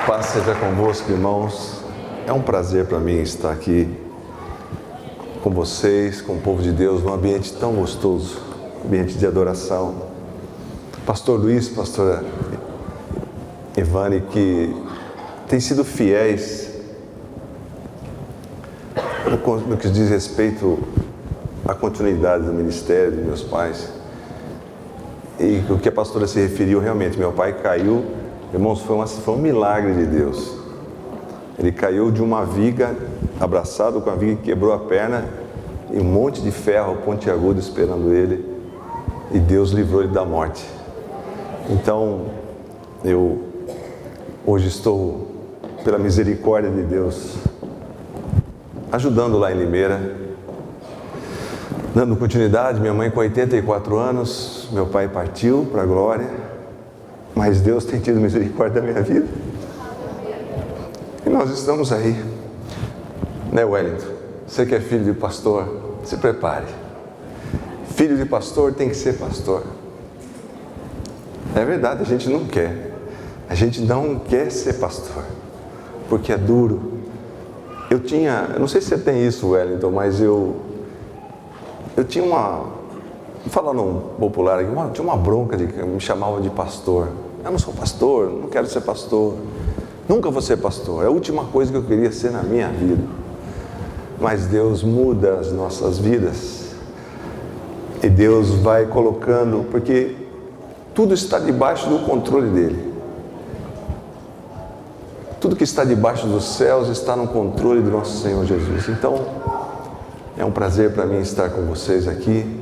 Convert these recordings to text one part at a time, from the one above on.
Paz seja convosco, irmãos. É um prazer para mim estar aqui com vocês, com o povo de Deus, num ambiente tão gostoso, ambiente de adoração. Pastor Luiz, pastora Ivane, que têm sido fiéis no que diz respeito à continuidade do ministério dos meus pais. E o que a pastora se referiu, realmente, meu pai caiu, irmãos, foi um milagre de Deus. Ele caiu de uma viga, abraçado com a viga, quebrou a perna, e um monte de ferro pontiagudo esperando ele, e Deus livrou ele da morte. Então, eu hoje estou, pela misericórdia de Deus, ajudando lá em Limeira, dando continuidade. Minha mãe com 84 anos, meu pai partiu para a glória, mas Deus tem tido misericórdia da minha vida. E nós estamos aí, né, Wellington? Você que é filho de pastor, se prepare. Filho de pastor tem que ser pastor. É verdade, a gente não quer. A gente não quer ser pastor, porque é duro. Eu não sei se você tem isso, Wellington, mas eu tinha falando popular aqui, tinha uma bronca de que me chamavam de pastor. Eu não sou pastor, não quero ser pastor, nunca vou ser pastor, é a última coisa que eu queria ser na minha vida. Mas Deus muda as nossas vidas, e Deus vai colocando, porque tudo está debaixo do controle dEle. Tudo que está debaixo dos céus está no controle do nosso Senhor Jesus. Então, é um prazer para mim estar com vocês aqui.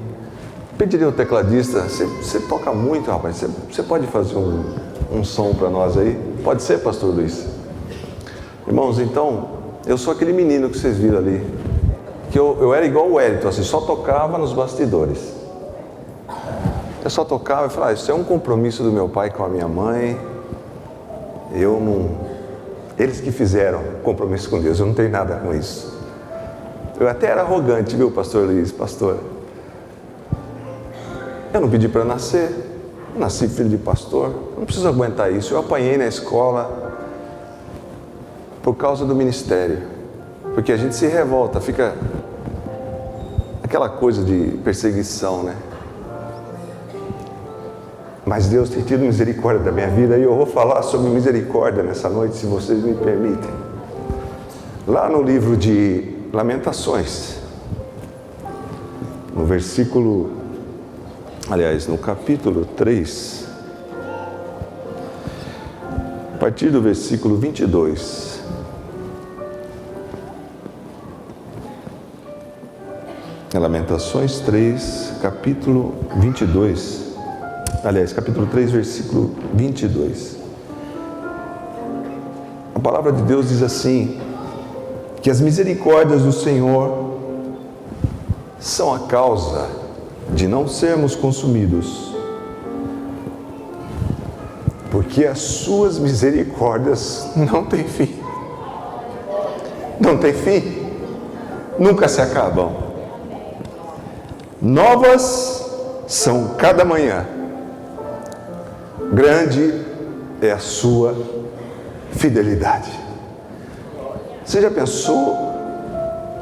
Pediria ao tecladista, você toca muito, rapaz, você pode fazer um som para nós aí? Pode ser, pastor Luiz? Irmãos, então, eu sou aquele menino que vocês viram ali, que eu era igual o Wellington, assim, só tocava nos bastidores. Eu só tocava e falava, isso é um compromisso do meu pai com a minha mãe, eles que fizeram compromisso com Deus, eu não tenho nada com isso. Eu até era arrogante, viu, pastor Luiz, pastor? Eu não pedi para nascer, eu nasci filho de pastor, eu não preciso aguentar isso. Eu apanhei na escola por causa do ministério, porque a gente se revolta, fica aquela coisa de perseguição, né? Mas Deus tem tido misericórdia da minha vida, e eu vou falar sobre misericórdia nessa noite, se vocês me permitem. Lá no livro de Lamentações, no capítulo 3, a partir do versículo 22. Lamentações 3, capítulo 22. Capítulo 3, versículo 22. A palavra de Deus diz assim: que as misericórdias do Senhor são a causa de não sermos consumidos, porque as suas misericórdias não têm fim. Não tem fim, nunca se acabam. Novas são cada manhã. Grande é a sua fidelidade. Você já pensou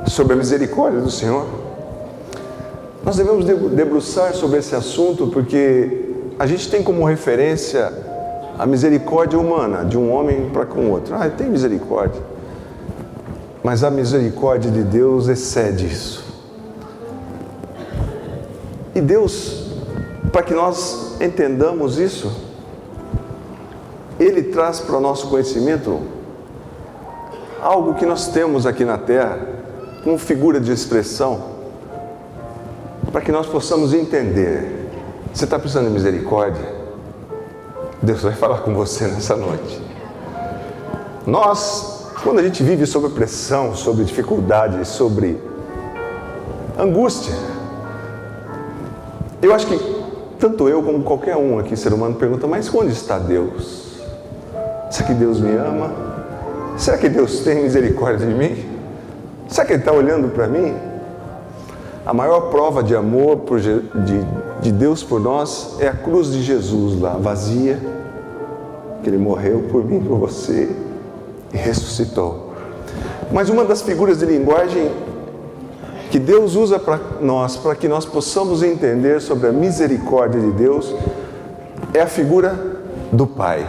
sobre a misericórdia do Senhor? Nós devemos debruçar sobre esse assunto, porque a gente tem como referência a misericórdia humana, de um homem para com o outro. Ele tem misericórdia. Mas a misericórdia de Deus excede isso. E Deus, para que nós entendamos isso, Ele traz para o nosso conhecimento algo que nós temos aqui na terra, como figura de expressão, para que nós possamos entender. Você está precisando de misericórdia? Deus vai falar com você nessa noite. Nós, quando a gente vive sob pressão, sobre dificuldade, sobre angústia, eu acho que tanto eu como qualquer um aqui, ser humano, pergunta, mas onde está Deus? Será que Deus me ama? Será que Deus tem misericórdia de mim? Será que Ele está olhando para mim? A maior prova de amor de Deus por nós é a cruz de Jesus lá, vazia, que Ele morreu por mim, por você, e ressuscitou. Mas uma das figuras de linguagem que Deus usa para que nós possamos entender sobre a misericórdia de Deus, é a figura do Pai.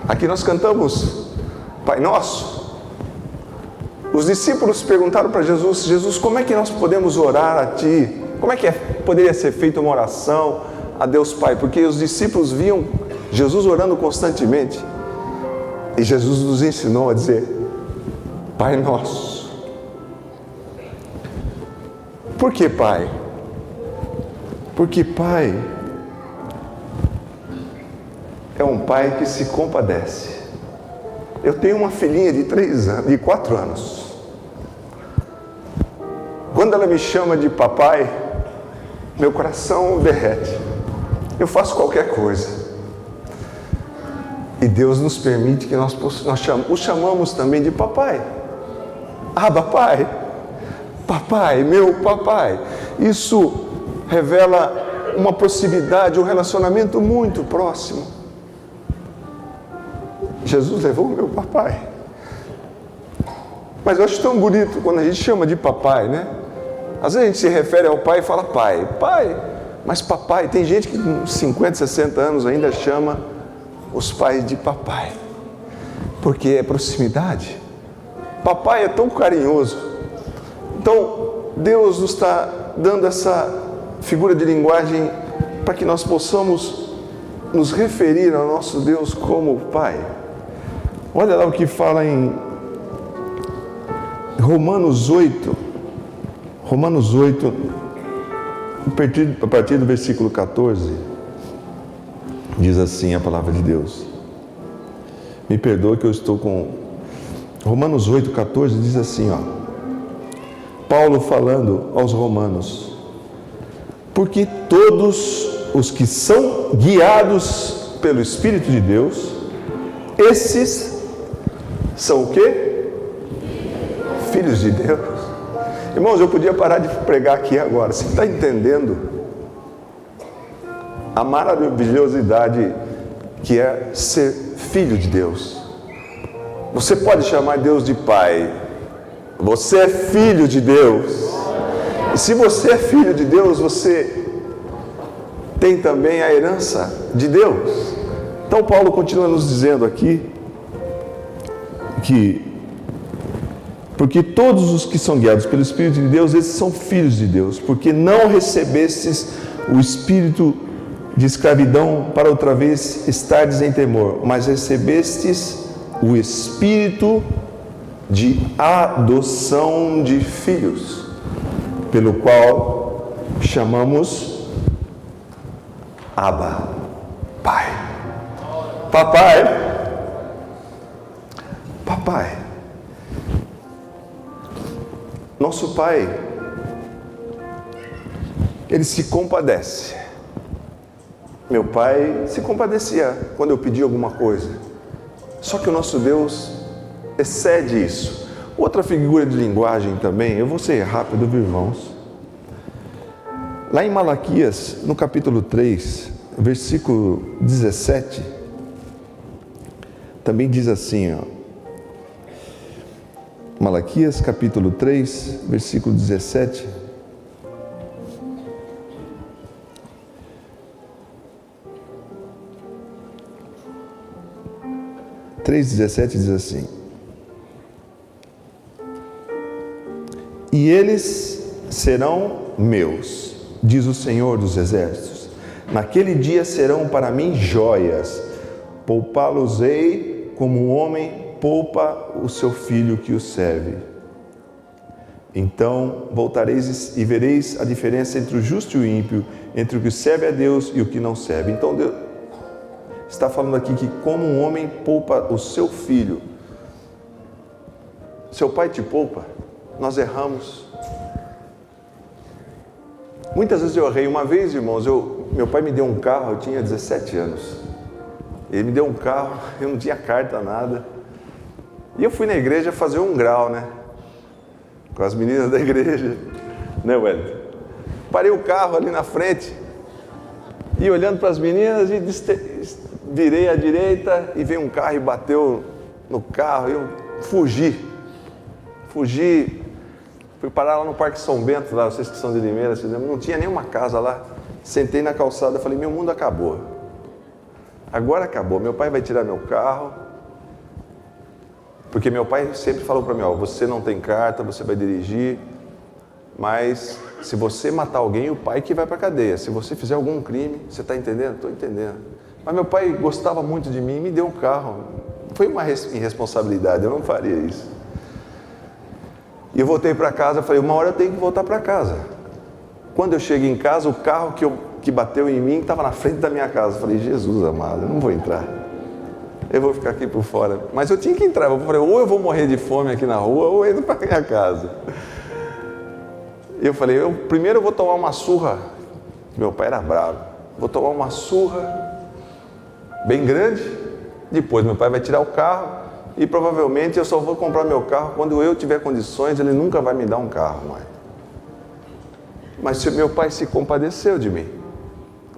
Aqui nós cantamos Pai Nosso. Os discípulos perguntaram para Jesus: Jesus, como é que nós podemos orar a Ti? Como é que poderia ser feita uma oração a Deus Pai? Porque os discípulos viam Jesus orando constantemente. E Jesus nos ensinou a dizer Pai Nosso. Por que Pai? Porque Pai é um Pai que se compadece. Eu tenho uma filhinha de 4 anos. Quando ela me chama de papai, meu coração derrete. Eu faço qualquer coisa. E Deus nos permite que nós o chamamos também de papai. Abba, Pai. Papai, meu papai. Isso revela uma proximidade, um relacionamento muito próximo. Jesus levou o meu papai. Mas eu acho tão bonito quando a gente chama de papai, né? Às vezes a gente se refere ao pai e fala pai. Pai, mas papai, tem gente que com 50, 60 anos ainda chama os pais de papai. Porque é proximidade. Papai é tão carinhoso. Então, Deus nos está dando essa figura de linguagem para que nós possamos nos referir ao nosso Deus como Pai. Olha lá o que fala em Romanos 8, a partir do versículo 14, diz assim a palavra de Deus. Me perdoa que eu estou com... Romanos 8, 14 diz assim, ó. Paulo falando aos romanos: porque todos os que são guiados pelo Espírito de Deus, esses são o quê? Filhos de Deus. Irmãos, eu podia parar de pregar aqui agora. Você está entendendo a maravilhosidade que é ser filho de Deus? Você pode chamar Deus de Pai. Você é filho de Deus. E se você é filho de Deus, você tem também a herança de Deus. Então Paulo continua nos dizendo aqui que porque todos os que são guiados pelo Espírito de Deus, esses são filhos de Deus, porque não recebestes o espírito de escravidão para outra vez estardes em temor, mas recebestes o espírito de adoção de filhos, pelo qual chamamos Abba, Pai. Papai. Nosso Pai, Ele se compadece. Meu pai se compadecia quando eu pedi alguma coisa. Só que o nosso Deus excede isso. Outra figura de linguagem também, eu vou ser rápido, viu, irmãos? Lá em Malaquias, no capítulo 3, versículo 17, também diz assim, ó. Malaquias, capítulo 3, versículo 17. (3:17) diz assim: e eles serão meus, diz o Senhor dos Exércitos. Naquele dia serão para mim joias, poupá-los-ei como um homem poupa o seu filho que o serve. Então voltareis e vereis a diferença entre o justo e o ímpio, entre o que serve a Deus e o que não serve. Então Deus está falando aqui que como um homem poupa o seu filho. Seu pai te poupa. Nós erramos. Muitas vezes eu errei. Uma vez, irmãos, meu pai me deu um carro, eu tinha 17 anos. Ele me deu um carro, eu não tinha carta, nada. E eu fui na igreja fazer um grau, né? Com as meninas da igreja. Né, Wellington? Parei o carro ali na frente. E olhando para as meninas, e virei à direita e veio um carro e bateu no carro, eu fugi, fui parar lá no Parque São Bento, lá, vocês que são de Limeira, não tinha nenhuma casa lá, sentei na calçada e falei, meu mundo acabou, agora acabou, meu pai vai tirar meu carro, porque meu pai sempre falou para mim, ó, você não tem carta, você vai dirigir, mas se você matar alguém, o pai que vai para a cadeia, se você fizer algum crime, você está entendendo? Estou entendendo. Mas meu pai gostava muito de mim e me deu um carro, foi uma irresponsabilidade, eu não faria isso. E eu voltei para casa, falei, uma hora eu tenho que voltar para casa. Quando eu cheguei em casa, o carro que bateu em mim estava na frente da minha casa. Eu falei, Jesus amado, eu não vou entrar. Eu vou ficar aqui por fora. Mas eu tinha que entrar. Eu falei, ou eu vou morrer de fome aqui na rua, ou eu entro para minha casa. Eu falei, primeiro eu vou tomar uma surra. Meu pai era bravo. Vou tomar uma surra bem grande. Depois meu pai vai tirar o carro. E provavelmente eu só vou comprar meu carro quando eu tiver condições. Ele nunca vai me dar um carro, mãe. Mas meu pai se compadeceu de mim.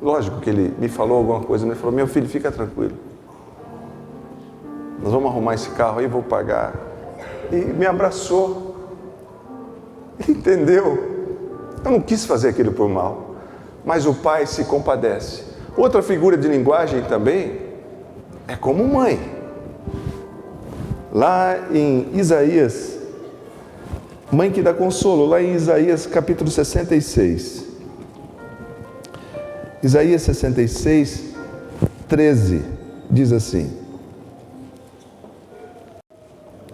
Lógico que ele me falou alguma coisa. Ele falou, meu filho, fica tranquilo. Nós vamos arrumar esse carro aí, vou pagar. E me abraçou. Entendeu? Eu não quis fazer aquilo por mal. Mas o pai se compadece. Outra figura de linguagem também é como mãe. Lá em Isaías, mãe que dá consolo, lá em Isaías capítulo 66. Isaías 66, 13, diz assim.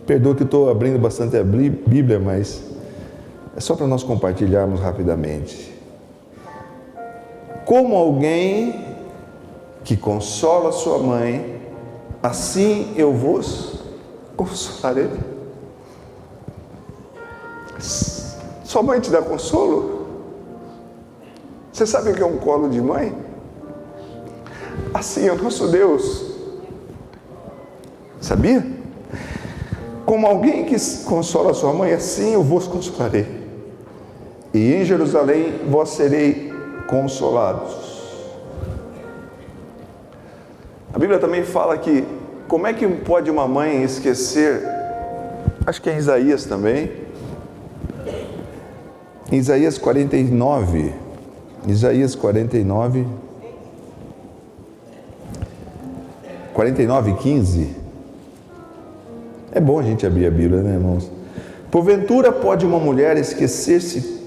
Perdoa que estou abrindo bastante a Bíblia, mas é só para nós compartilharmos rapidamente. Como alguém que consola sua mãe, assim eu vos consolarei. Sua mãe te dá consolo? Você sabe o que é um colo de mãe? Assim é o nosso Deus. Sabia? Como alguém que consola sua mãe, assim eu vos consolarei. E em Jerusalém vós serei consolados. A Bíblia também fala que como é que pode uma mãe esquecer, acho que é em Isaías também, em Isaías 49, 15, é bom a gente abrir a Bíblia, né, irmãos? Porventura pode uma mulher esquecer-se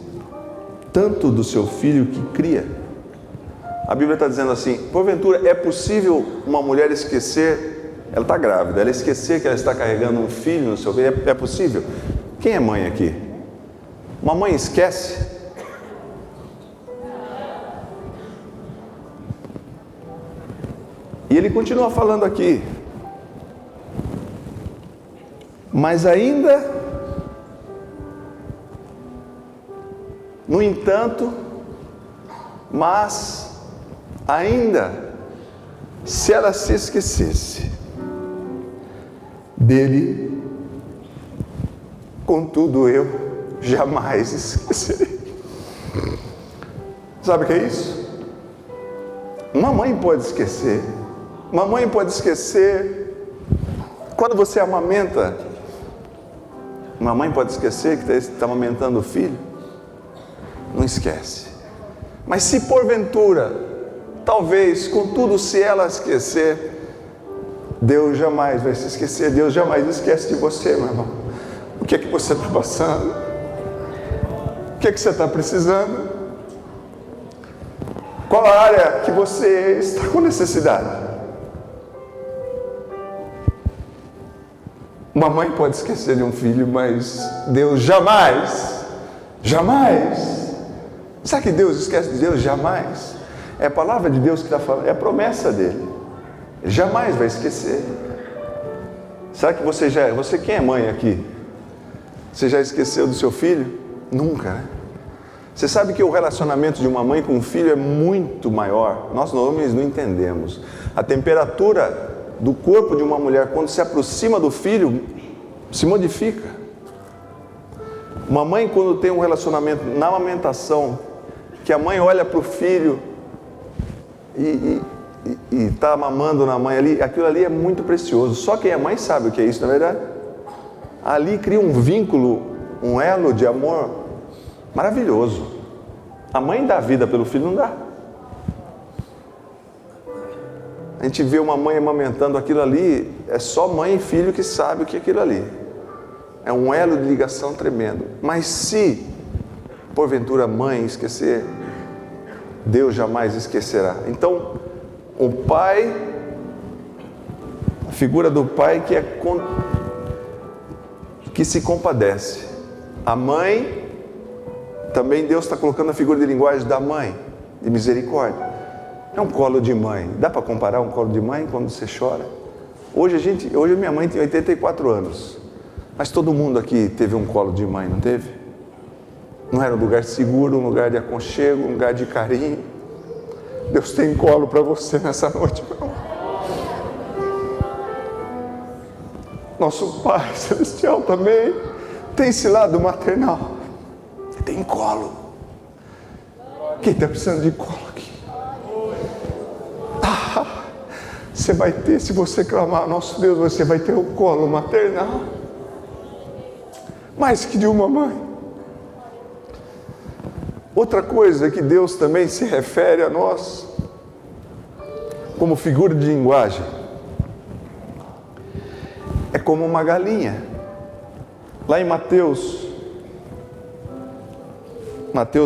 tanto do seu filho que cria? A Bíblia está dizendo assim, porventura é possível uma mulher esquecer, ela está grávida, ela esquecer que ela está carregando um filho no seu ventre, é possível? Quem é mãe aqui? Uma mãe esquece? E ele continua falando aqui, mas ainda, no entanto, mas ainda, se ela se esquecesse dele, contudo eu jamais esquecerei. Sabe o que é isso? Uma mãe pode esquecer. Uma mãe pode esquecer quando você amamenta. Uma mãe pode esquecer que está amamentando o filho. Não esquece. Mas se porventura, talvez, contudo, se ela esquecer, Deus jamais vai se esquecer. Deus jamais esquece de você, meu irmão. O que é que você está passando? O que é que você está precisando? Qual a área que você está com necessidade? Uma mãe pode esquecer de um filho, mas Deus jamais, jamais. Sabe que Deus esquece de Deus? Jamais. É a palavra de Deus que está falando, é a promessa dele. Ele jamais vai esquecer. Será que você quem é mãe aqui? Você já esqueceu do seu filho? Nunca, né? Você sabe que o relacionamento de uma mãe com um filho é muito maior. Nós homens não entendemos. A temperatura do corpo de uma mulher, quando se aproxima do filho, se modifica. Uma mãe, quando tem um relacionamento na amamentação, que a mãe olha para o filho e e está mamando na mãe ali, aquilo ali é muito precioso. Só quem é mãe sabe o que é isso, na verdade. Ali cria um vínculo, um elo de amor maravilhoso. A mãe dá vida pelo filho, não dá. A gente vê uma mãe amamentando aquilo ali, é só mãe e filho que sabe o que é aquilo ali. É um elo de ligação tremendo. Mas se, porventura, a mãe esquecer, Deus jamais esquecerá. Então, o pai, a figura do pai que se compadece. A mãe, também Deus está colocando a figura de linguagem da mãe, de misericórdia. É um colo de mãe. Dá para comparar um colo de mãe quando você chora? Hoje a minha mãe tem 84 anos. Mas todo mundo aqui teve um colo de mãe, não teve? Não era um lugar seguro, um lugar de aconchego, um lugar de carinho. Deus tem colo para você nessa noite, meu irmão. Nosso Pai Celestial também tem esse lado maternal. Tem colo. Quem está precisando de colo aqui? Você vai ter, se você clamar, nosso Deus, você vai ter o colo maternal. Mais que de uma mãe. Outra coisa que Deus também se refere a nós, como figura de linguagem, é como uma galinha. Lá em Mateus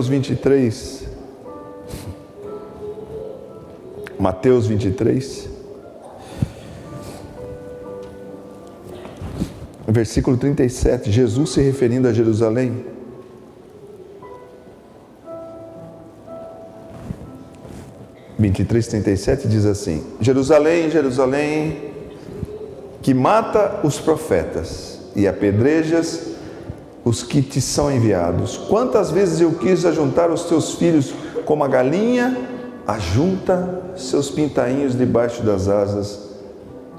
23, Mateus 23, versículo 37, Jesus se referindo a Jerusalém, diz assim: Jerusalém, Jerusalém, que mata os profetas e apedrejas os que te são enviados. Quantas vezes eu quis ajuntar os teus filhos como a galinha ajunta seus pintainhos debaixo das asas,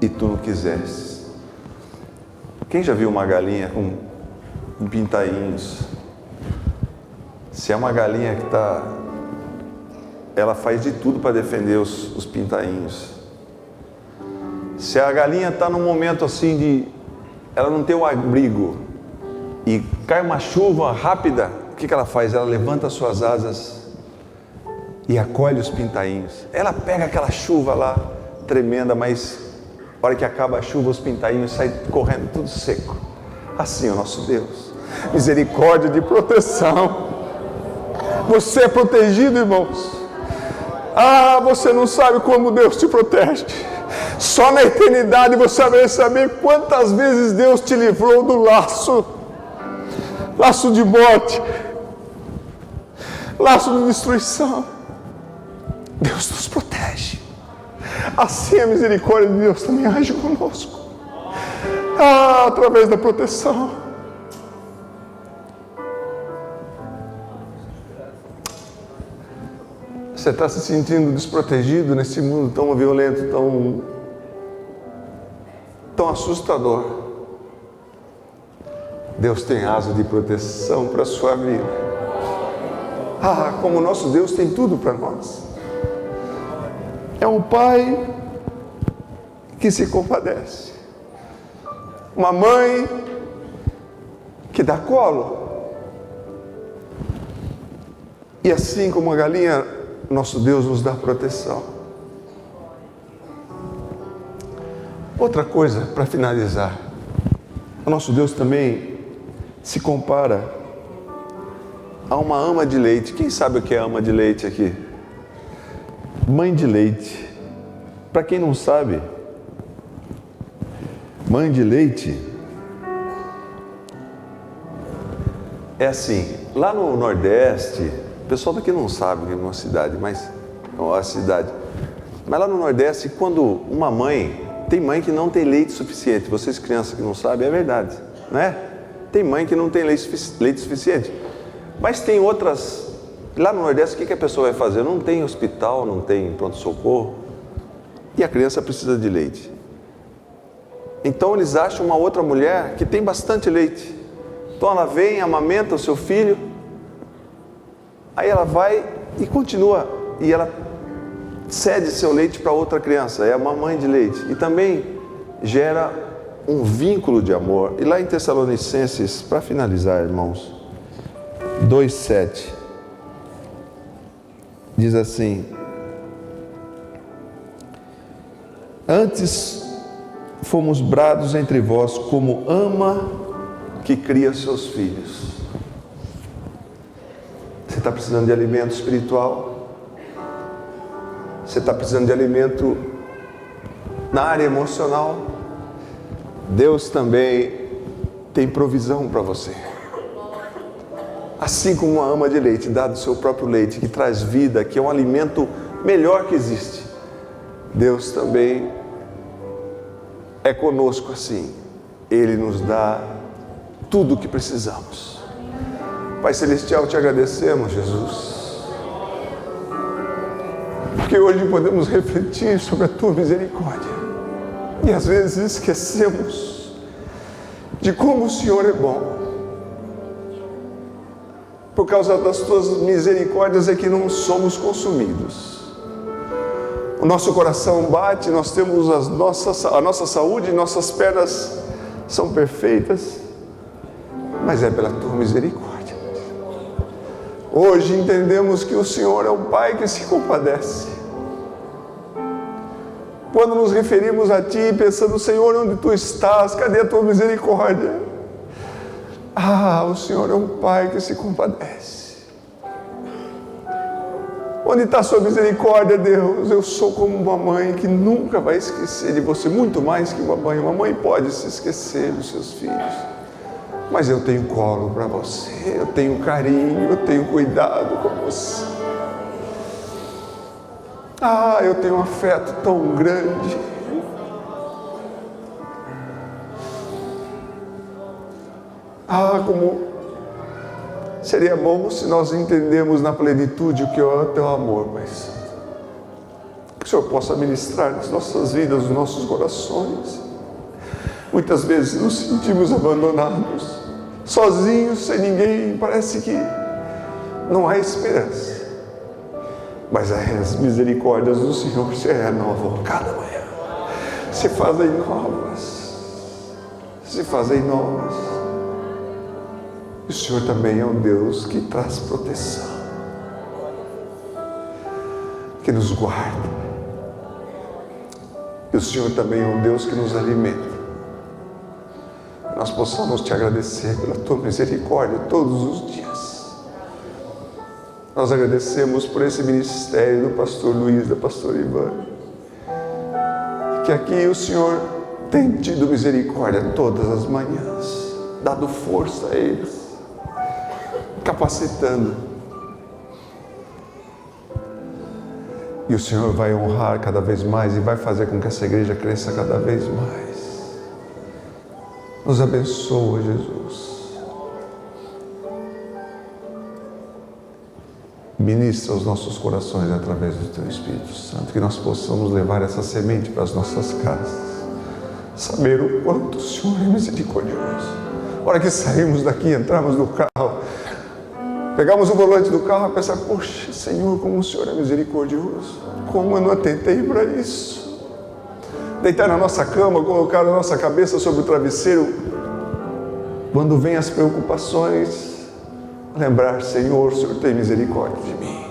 e tu não quisestes. Quem já viu uma galinha com pintainhos? Se é uma galinha que ela faz de tudo para defender os pintainhos. Se a galinha está num momento assim ela não tem o abrigo e cai uma chuva rápida, o que ela faz? Ela levanta as suas asas e acolhe os pintainhos. Ela pega aquela chuva lá tremenda, mas na hora que acaba a chuva, os pintainhos saem correndo tudo seco. Assim é o nosso Deus. Misericórdia de proteção. Você é protegido, irmãos. Você não sabe como Deus te protege. Só na eternidade você vai saber quantas vezes Deus te livrou do laço de morte, laço de destruição. Deus nos protege. Assim a misericórdia de Deus também age conosco, através da proteção. Você está se sentindo desprotegido nesse mundo tão violento, tão assustador? Deus tem asa de proteção para a sua vida. Como o nosso Deus tem tudo para nós. É um pai que se compadece. Uma mãe que dá colo. E assim como a galinha, nosso Deus nos dá proteção. Outra coisa para finalizar. O nosso Deus também se compara a uma ama de leite. Quem sabe o que é ama de leite aqui? Mãe de leite. Para quem não sabe, mãe de leite é assim, lá no Nordeste, o pessoal daqui não sabe que é uma cidade, mas lá no Nordeste, quando uma mãe, tem mãe que não tem leite suficiente, vocês crianças que não sabem, é verdade, né? Tem mãe que não tem leite suficiente, mas tem outras. Lá no Nordeste, o que a pessoa vai fazer? Não tem hospital, não tem pronto-socorro, e a criança precisa de leite. Então eles acham uma outra mulher que tem bastante leite. Então ela vem, amamenta o seu filho, aí ela vai e continua, e ela cede seu leite para outra criança, é a mamãe de leite. E também gera um vínculo de amor. E lá em Tessalonicenses, para finalizar, irmãos, 2,7, diz assim: antes fomos brados entre vós como ama que cria seus filhos. Você está precisando de alimento espiritual? Você está precisando de alimento na área emocional? Deus também tem provisão para você. Assim como uma ama de leite dá do seu próprio leite, que traz vida, que é um alimento melhor que existe, Deus também é conosco assim. Ele nos dá tudo o que precisamos. Pai Celestial, te agradecemos, Jesus, porque hoje podemos refletir sobre a Tua misericórdia e às vezes esquecemos de como o Senhor é bom. Por causa das Tuas misericórdias é que não somos consumidos. O nosso coração bate, nós temos a nossa saúde, nossas pernas são perfeitas, mas é pela Tua misericórdia. Hoje entendemos que o Senhor é um Pai que se compadece. Quando nos referimos a Ti, pensando, Senhor, onde Tu estás? Cadê a Tua misericórdia? O Senhor é um Pai que se compadece. Onde está a Sua misericórdia, Deus? Eu sou como uma mãe que nunca vai esquecer de você, muito mais que uma mãe. Uma mãe pode se esquecer dos seus filhos, mas eu tenho colo para você, eu tenho carinho, eu tenho cuidado com você. Eu tenho um afeto tão grande. Como seria bom se nós entendemos na plenitude o que é o Teu amor, Pai Santo. Que o Senhor possa ministrar nas nossas vidas, nos nossos corações. Muitas vezes nos sentimos abandonados, sozinhos, sem ninguém, parece que não há esperança. Mas as misericórdias do Senhor se renovam cada manhã, se fazem novas. E o Senhor também é um Deus que traz proteção, que nos guarda. E o Senhor também é um Deus que nos alimenta. Nós possamos Te agradecer pela Tua misericórdia todos os dias. Nós agradecemos por esse ministério do pastor Luiz, da pastora Ivana, que aqui o Senhor tem tido misericórdia todas as manhãs, dado força a eles, capacitando. E o Senhor vai honrar cada vez mais e vai fazer com que essa igreja cresça cada vez mais. Nos abençoa, Jesus. Ministra os nossos corações através do Teu Espírito Santo, que nós possamos levar essa semente para as nossas casas, saber o quanto o Senhor é misericordioso. A hora que saímos daqui, entramos no carro, pegamos o volante do carro e pensamos, poxa, Senhor, como o Senhor é misericordioso, como eu não atentei para isso. Deitar na nossa cama, colocar a nossa cabeça sobre o travesseiro, quando vem as preocupações, lembrar, Senhor, o Senhor tem misericórdia de mim.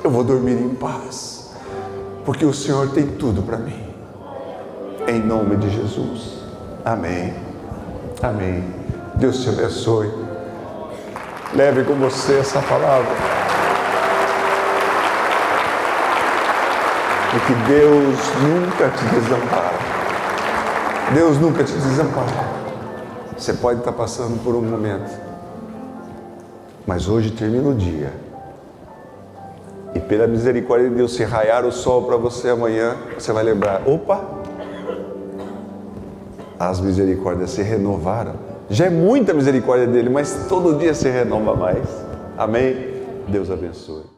Eu vou dormir em paz, porque o Senhor tem tudo para mim. Em nome de Jesus. Amém. Amém. Deus te abençoe. Leve com você essa palavra. E que Deus nunca te desampara. Deus nunca te desampara. Você pode estar passando por um momento, mas hoje termina o dia. E pela misericórdia de Deus, se raiar o sol para você amanhã, você vai lembrar, opa, as misericórdias se renovaram. Já é muita misericórdia dele, mas todo dia se renova mais. Amém? Deus abençoe.